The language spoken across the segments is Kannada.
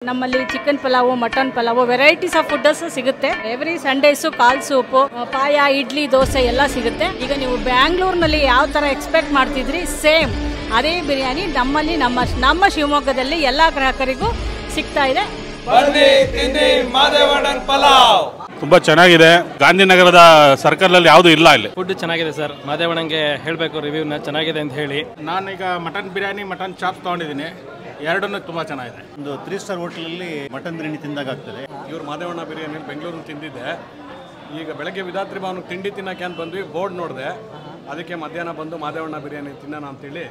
ನಮ್ಮಲ್ಲಿ chicken pulao, mutton pulao, varieties of foods ಸಿಗುತ್ತೆ. ಎವ್ರಿ ಸಂಡೇಸು ಕಾಲ್ ಸೂಪು, ಪಾಯ, ಇಡ್ಲಿ, ದೋಸೆ ಎಲ್ಲ ಸಿಗುತ್ತೆ. ಈಗ ನೀವು ಬ್ಯಾಂಗ್ಳೂರ್ನಲ್ಲಿ ಯಾವ ಥರ ಎಕ್ಸ್ಪೆಕ್ಟ್ ಮಾಡ್ತಿದ್ರಿ ಸೇಮ್ ಅದೇ ಬಿರಿಯಾನಿ ನಮ್ಮಲ್ಲಿ ನಮ್ಮ ಶಿವಮೊಗ್ಗದಲ್ಲಿ ಎಲ್ಲ ಗ್ರಾಹಕರಿಗೂ ಸಿಗ್ತಾ ಇದೆ. ತುಂಬಾ ಚೆನ್ನಾಗಿದೆ. ಗಾಂಧಿನಗರದ ಸರ್ಕಲ್ ಅಲ್ಲಿ ಯಾವುದು ಇಲ್ಲ ಇಲ್ಲಿ. ಫುಡ್ ಚೆನ್ನಾಗಿದೆ ಸರ್. ಮಾದೇವಣ್ಣಂಗೆ ಹೇಳಬೇಕು ರಿವ್ಯೂನ ಚೆನ್ನಾಗಿದೆ ಅಂತ ಹೇಳಿ. ನಾನೀಗ ಮಟನ್ ಬಿರಿಯಾನಿ, ಮಟನ್ ಚಾಪ್ ತಗೊಂಡಿದ್ದೀನಿ. ಎರಡನ್ನೂ ತುಂಬಾ ಚೆನ್ನಾಗಿದೆ. ಒಂದು 3 ಸ್ಟಾರ್ ಹೋಟೆಲಲ್ಲಿ ಮಟನ್ ಬಿರಿಯಾನಿ ತಿಂದಾಗ ಆಗ್ತದೆ. ಇವ್ರು ಮಾದೇವಣ್ಣ ಬಿರಿಯಾನಿ ಬೆಂಗಳೂರಲ್ಲಿ ತಿಂದಿದ್ದೆ. ಈಗ ಬೆಳಗ್ಗೆ ವಿಧಾತ್ರಿ ಭವನ ತಿಂಡಿ ತಿನ್ನಕ್ಕೆ ಅಂತ ಬಂದ್ವಿ. ಬೋರ್ಡ್ ನೋಡಿದೆ, ಅದಕ್ಕೆ ಮಧ್ಯಾಹ್ನ ಬಂದು ಮಾದೇವಣ್ಣ ಬಿರಿಯಾನಿ ತಿನ್ನೋಣ ಅಂತೇಳಿ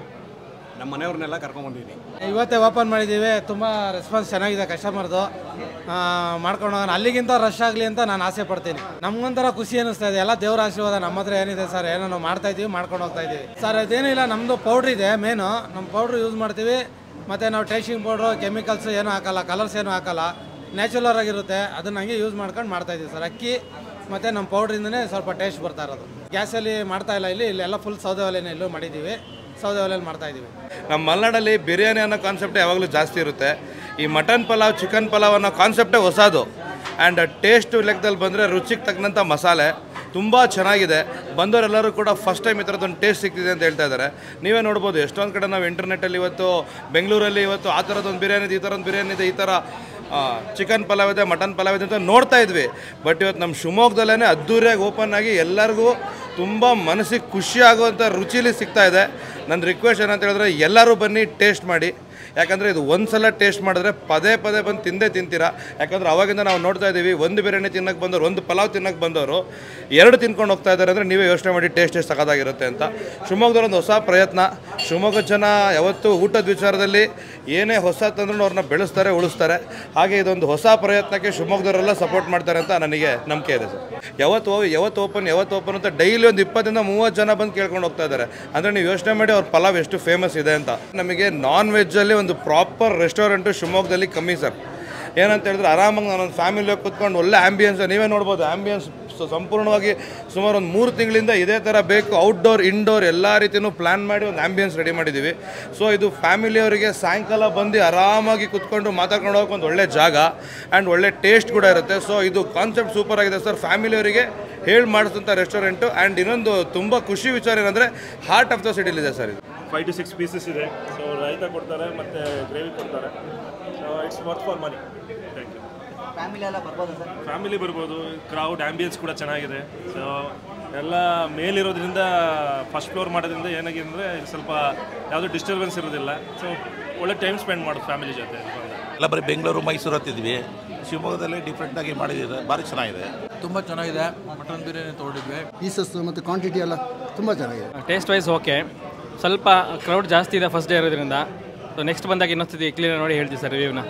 ನಮ್ಮ ಮನೆಯವ್ರನ್ನೆಲ್ಲ ಕರ್ಕೊಂಡ್ಬಂದಿದ್ದೀನಿ. ಇವತ್ತೇ ಓಪನ್ ಮಾಡಿದ್ದೀವಿ. ತುಂಬ ರೆಸ್ಪಾನ್ಸ್ ಚೆನ್ನಾಗಿದೆ ಕಸ್ಟಮರ್ದು. ಮಾಡ್ಕೊಂಡು ಹೋಗೋಣ, ಅಲ್ಲಿಗಿಂತ ರಶ್ ಆಗಲಿ ಅಂತ ನಾನು ಆಸೆ ಪಡ್ತೀನಿ. ನಮ್ಗೊಂಥರ ಖುಷಿ ಅನ್ನಿಸ್ತಾ ಇದೆ. ಎಲ್ಲ ದೇವರ ಆಶೀರ್ವಾದ. ನಮ್ಮ ಹತ್ರ ಏನಿದೆ ಸರ್, ಏನೋ ನಾವು ಮಾಡ್ತಾ ಇದ್ದೀವಿ, ಮಾಡ್ಕೊಂಡು ಹೋಗ್ತಾ ಇದ್ದೀವಿ ಸರ್. ಅದೇನೂ ಇಲ್ಲ, ನಮ್ಮದು ಪೌಡ್ರ್ ಇದೆ ಮೇನು. ನಮ್ಮ ಪೌಡ್ರ್ ಯೂಸ್ ಮಾಡ್ತೀವಿ. ಮತ್ತು ನಾವು ಟೇಸ್ಟಿಂಗ್ ಪೌಡ್ರು, ಕೆಮಿಕಲ್ಸ್ ಏನೂ ಹಾಕಲ್ಲ, ಕಲರ್ಸ್ ಏನೂ ಹಾಕಲ್ಲ, ನ್ಯಾಚುರಲ್ ಆಗಿರುತ್ತೆ. ಅದನ್ನ ಹಂಗೆ ಯೂಸ್ ಮಾಡ್ಕೊಂಡು ಮಾಡ್ತಾಯಿದ್ದೀವಿ ಸರ್. ಅಕ್ಕಿ ಮತ್ತು ನಮ್ಮ ಪೌಡ್ರಿಂದನೇ ಸ್ವಲ್ಪ ಟೇಸ್ಟ್ ಬರ್ತಾ ಇರೋದು. ಗ್ಯಾಸಲ್ಲಿ ಮಾಡ್ತಾ ಇಲ್ಲ, ಇಲ್ಲೆಲ್ಲ ಫುಲ್ ಸೌದೆ ಒಲೆನೇ ಇಲ್ಲೂ ಮಾಡಿದ್ದೀವಿ. ಸೌದೆ ಒಲೆಯಲ್ಲಿ ಮಾಡ್ತಾ ಇದ್ದೀವಿ. ನಮ್ಮ ಮಲೆನಾಡಲ್ಲಿ ಬಿರಿಯಾನಿ ಅನ್ನೋ ಕಾನ್ಸೆಪ್ಟ್ ಯಾವಾಗಲೂ ಜಾಸ್ತಿ ಇರುತ್ತೆ. ಈ ಮಟನ್ ಪಲಾವ್, ಚಿಕನ್ ಪಲಾವ್ ಅನ್ನೋ ಕಾನ್ಸೆಪ್ಟೇ ಹೊಸದು. ಆ್ಯಂಡ್ ಟೇಸ್ಟ್ ಲೆಕ್ಕದಲ್ಲಿ ಬಂದರೆ ರುಚಿಗೆ ತಕ್ಕಂಥ ಮಸಾಲೆ ತುಂಬ ಚೆನ್ನಾಗಿದೆ. ಬಂದವರೆಲ್ಲರೂ ಕೂಡ ಫಸ್ಟ್ ಟೈಮ್ ಈ ಥರದ್ದೊಂದು ಟೇಸ್ಟ್ ಸಿಗ್ತಿದೆ ಅಂತ ಹೇಳ್ತಾ ಇದ್ದಾರೆ. ನೀವೇ ನೋಡ್ಬೋದು, ಎಷ್ಟೊಂದು ಕಡೆ ನಾವು ಇಂಟರ್ನೆಟ್ಟಲ್ಲಿ ಇವತ್ತು ಬೆಂಗಳೂರಲ್ಲಿ ಇವತ್ತು ಆ ಥರದ್ದೊಂದು ಬಿರಿಯಾನಿ ಇದೆ, ಈ ಥರದ್ದು ಬಿರಿಯಾನಿ ಇದೆ, ಈ ಥರ ಚಿಕನ್ ಪಲಾವ್ ಇದೆ, ಮಟನ್ ಪಲಾವ್ ಇದೆ ಅಂತ ನೋಡ್ತಾ ಇದ್ವಿ. ಬಟ್ ಇವತ್ತು ನಮ್ಮ ಶಿವಮೊಗ್ಗದಲ್ಲೇ ಅದ್ದೂರಿಯಾಗಿ ಓಪನ್ ಆಗಿ ಎಲ್ಲರಿಗೂ ತುಂಬ ಮನಸ್ಸಿಗೆ ಖುಷಿ ಆಗುವಂಥ ರುಚಿಲಿ ಸಿಗ್ತಾ ಇದೆ. ನನ್ನ ರಿಕ್ವೆಸ್ಟ್ ಏನಂತ ಹೇಳಿದ್ರೆ ಎಲ್ಲರೂ ಬನ್ನಿ, ಟೇಸ್ಟ್ ಮಾಡಿ. ಯಾಕಂದರೆ ಇದು ಒಂದು ಸಲ ಟೇಸ್ಟ್ ಮಾಡಿದ್ರೆ ಪದೇ ಪದೇ ಬಂದು ತಿಂತೀರಾ. ಯಾಕಂದರೆ ಅವಾಗಿಂದ ನಾವು ನೋಡ್ತಾ ಇದ್ದೀವಿ, ಒಂದು ಬಿರಿಯಾನಿ ತಿನ್ನಕ್ಕೆ ಬಂದವರು, ಒಂದು ಪಲಾವ್ ತಿನ್ನಕ್ಕೆ ಬಂದವರು 2 ತಿನ್ಕೊಂಡು ಹೋಗ್ತಾ ಇದ್ದಾರೆ. ಅಂದರೆ ನೀವೇ ಯೋಚನೆ ಮಾಡಿ ಟೇಸ್ಟ್ ಎಷ್ಟು ಸಖತ್ತಾಗಿರುತ್ತೆ ಅಂತ. ಶಿವಮೊಗ್ಗದಲ್ಲಿ ಒಂದು ಹೊಸ ಪ್ರಯತ್ನ. ಶಿವಮೊಗ್ಗ ಜನ ಯಾವತ್ತೂ ಊಟದ ವಿಚಾರದಲ್ಲಿ ಏನೇ ಹೊಸ ತಂದ್ರೂ ಅವ್ರನ್ನ ಬೆಳೆಸ್ತಾರೆ, ಉಳಿಸ್ತಾರೆ. ಹಾಗೆ ಇದೊಂದು ಹೊಸ ಪ್ರಯತ್ನಕ್ಕೆ ಶಿವಮೊಗ್ಗದವರೆಲ್ಲ ಸಪೋರ್ಟ್ ಮಾಡ್ತಾರೆ ಅಂತ ನನಗೆ ನಂಬಿಕೆ ಇದೆ ಸರ್. ಯಾವತ್ತು ಓಪನ್ ಅಂತ ಡೈಲಿ ಒಂದು 20-30 ಜನ ಬಂದು ಕೇಳ್ಕೊಂಡು ಹೋಗ್ತಾ ಇದ್ದಾರೆ. ಅಂದರೆ ನೀವು ಯೋಚನೆ ಮಾಡಿ ಅವ್ರ ಪಲಾವ್ ಎಷ್ಟು ಫೇಮಸ್ ಇದೆ ಅಂತ. ನಮಗೆ ನಾನ್ ವೆಜ್ಜಲ್ಲಿ ಒಂದು ಪ್ರಾಪರ್ ರೆಸ್ಟೋರೆಂಟು ಶಿವಮೊಗ್ಗದಲ್ಲಿ ಕಮ್ಮಿ ಸರ್. ಏನಂತ ಹೇಳಿದ್ರೆ ಆರಾಮಾಗಿ ನಾನೊಂದು ಫ್ಯಾಮಿಲಿಯಾಗಿ ಕೂತ್ಕೊಂಡು ಒಳ್ಳೆ ಆ್ಯಂಬಿಯನ್ಸ್, ನೀವೇ ನೋಡ್ಬೋದು ಆ್ಯಂಬಿಯನ್ಸ್ ಸಂಪೂರ್ಣವಾಗಿ ಸುಮಾರು ಒಂದು 3 ತಿಂಗಳಿಂದ ಇದೇ ಥರ ಬೇಕು. ಔಟ್ಡೋರ್ ಇಂಡೋರ್ ಎಲ್ಲ ರೀತಿಯೂ ಪ್ಲ್ಯಾನ್ ಮಾಡಿ ಒಂದು ಆ್ಯಂಬಿಯನ್ಸ್ ರೆಡಿ ಮಾಡಿದ್ದೀವಿ. ಸೊ ಇದು ಫ್ಯಾಮಿಲಿಯವರಿಗೆ ಸಾಯಂಕಾಲ ಬಂದು ಆರಾಮಾಗಿ ಕೂತ್ಕೊಂಡು ಮಾತಾಡ್ಕೊಂಡು ಹೋಗೋಕೆ ಒಂದು ಒಳ್ಳೆ ಜಾಗ ಆ್ಯಂಡ್ ಒಳ್ಳೆ ಟೇಸ್ಟ್ ಕೂಡ ಇರುತ್ತೆ. ಸೊ ಇದು ಕಾನ್ಸೆಪ್ಟ್ ಸೂಪರ್ ಆಗಿದೆ ಸರ್. ಫ್ಯಾಮಿಲಿಯವರಿಗೆ ಹೇಳಿ ಮಾಡಿಸಿದಂಥ ರೆಸ್ಟೋರೆಂಟು. ಆ್ಯಂಡ್ ಇನ್ನೊಂದು ತುಂಬ ಖುಷಿ ವಿಚಾರ ಏನಂದರೆ ಹಾರ್ಟ್ ಆಫ್ ದ ಸಿಟಿಲಿದೆ ಸರ್. ಇದು 5 to 6 ಪೀಸಸ್ ಇದೆ. ಸೊ ರೈತ ಕೊಡ್ತಾರೆ ಮತ್ತು ಗ್ರೇವಿ ಕೊಡ್ತಾರೆ. It's worth for money. Thank you. Family ಬರ್ಬೋದು. ಕ್ರೌಡ್ ಆ್ಯಂಬಿಯನ್ಸ್ ಕೂಡ ಚೆನ್ನಾಗಿದೆ. ಸೊ ಎಲ್ಲ ಮೇಲಿರೋದ್ರಿಂದ ಫಸ್ಟ್ ಫ್ಲೋರ್ ಮಾಡೋದ್ರಿಂದ ಏನಾಗಿದೆ ಅಂದರೆ ಸ್ವಲ್ಪ ಯಾವುದೂ ಡಿಸ್ಟರ್ಬೆನ್ಸ್ ಇರೋದಿಲ್ಲ. ಸೊ ಒಳ್ಳೆ ಟೈಮ್ ಸ್ಪೆಂಡ್ ಮಾಡೋದು ಫ್ಯಾಮಿಲಿ ಜೊತೆ. ಎಲ್ಲ ಬರೀ ಬೆಂಗಳೂರು, ಮೈಸೂರು ಹತ್ತಿದ್ವಿ. ಶಿವಮೊಗ್ಗದಲ್ಲಿ ಡಿಫ್ರೆಂಟಾಗಿ ಮಾಡಿದ್ದೀವಿ, ಭಾರಿ ಚೆನ್ನಾಗಿದೆ. ತುಂಬ ಚೆನ್ನಾಗಿದೆ. ಮಟನ್ ಬಿರಿಯಾನಿ ತೊಗೊಂಡಿದ್ವಿ. ಪೀಸಸ್ ಮತ್ತು ಕ್ವಾಂಟಿಟಿ ಎಲ್ಲ ತುಂಬ ಚೆನ್ನಾಗಿದೆ. Taste wise okay. ಸ್ವಲ್ಪ ಕ್ರೌಡ್ ಜಾಸ್ತಿ ಇದೆ ಫಸ್ಟ್ ಡೇ ಇರೋದ್ರಿಂದ. ಸೊ ನೆಕ್ಸ್ಟ್ ಬಂದಾಗ ಇನ್ನೊಂದ್ಸತಿ ಕ್ಲೀನಾಗಿ ನೋಡಿ ಹೇಳ್ತೀವಿ ಸರ್ ರಿವ್ಯೂನ.